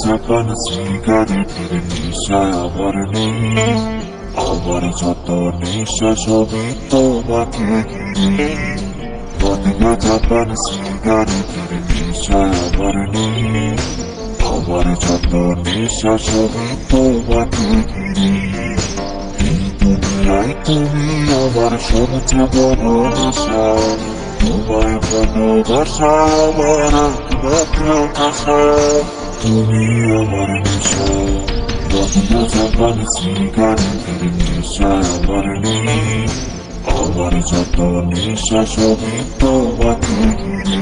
Japan সিগারেটের নেশায় আমার নেই, আমার যত নেশা সবই তোমাকে ঘিরে। মদিনা জাপান সিগারেটের নেশায় আমার নেই, আমার যত নেশা সবই তোমাকে ঘিরে। এই দুনিয়ায় তুমি আমার সবচেয়ে বড় নেশা, তোমায় ভালোবাসা আমার একমাত্র আশা। তুমি আমার নেশা, মদিনা জাপান সিগারেটের নেশা আমার নেই, আমার যত নেশা সবই তোমাকে ঘিরে।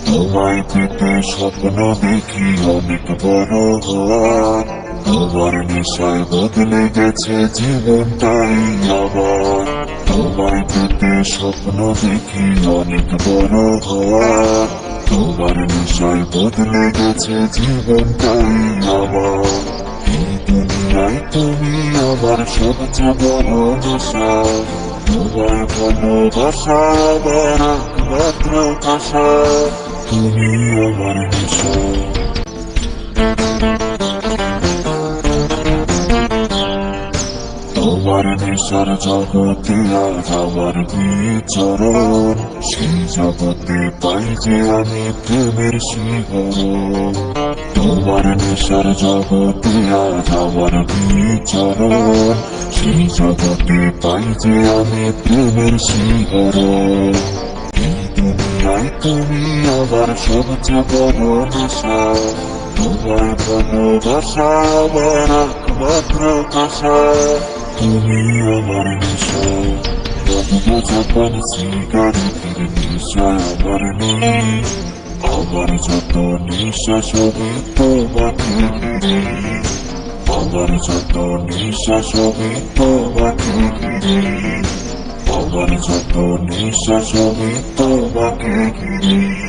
তোমায় পেতে স্বপ্ন দেখি অনেক বড় হওয়ার, তোমার নেশায় বদলে গেছে জীবনটাই আমার। তোমায় পেতে স্বপ্ন দেখি অনেক বড় হওয়ার, তোমার নেশায় বদলে গেছে জীবনটাই আমার। এই দুনিয়ায় তুমি আমার সবচেয়ে বড় নেশা, তোমার ভালোবাসা আমার একমাত্র আশা। তুমি আমার নেশা। তোমার নেশার জগতে আজ আমার বিচরণ, সেই জগতে পাই যে আমি প্রেমের শিহরণ। তোমার নেশার জগতে আজ আমার বিচরণ, সেই জগতে পাই যে আমি প্রেমের শিহরণ। এই দুনিয়ায় তুমি আমার সবচেয়ে বড় নেশা, তোমার ভালোবাসা আমার একমাত্র আশা। তুমি আমার নেশা, মদিনা জাপান সিগারেটের নেশা আমার নেই, আমার যত নেশা সবই তোমাকে ঘিরে। আমার যত নেশা সবই তোমাকে ঘিরে, আমার যত নেশা সবই তোমাকে ঘিরে।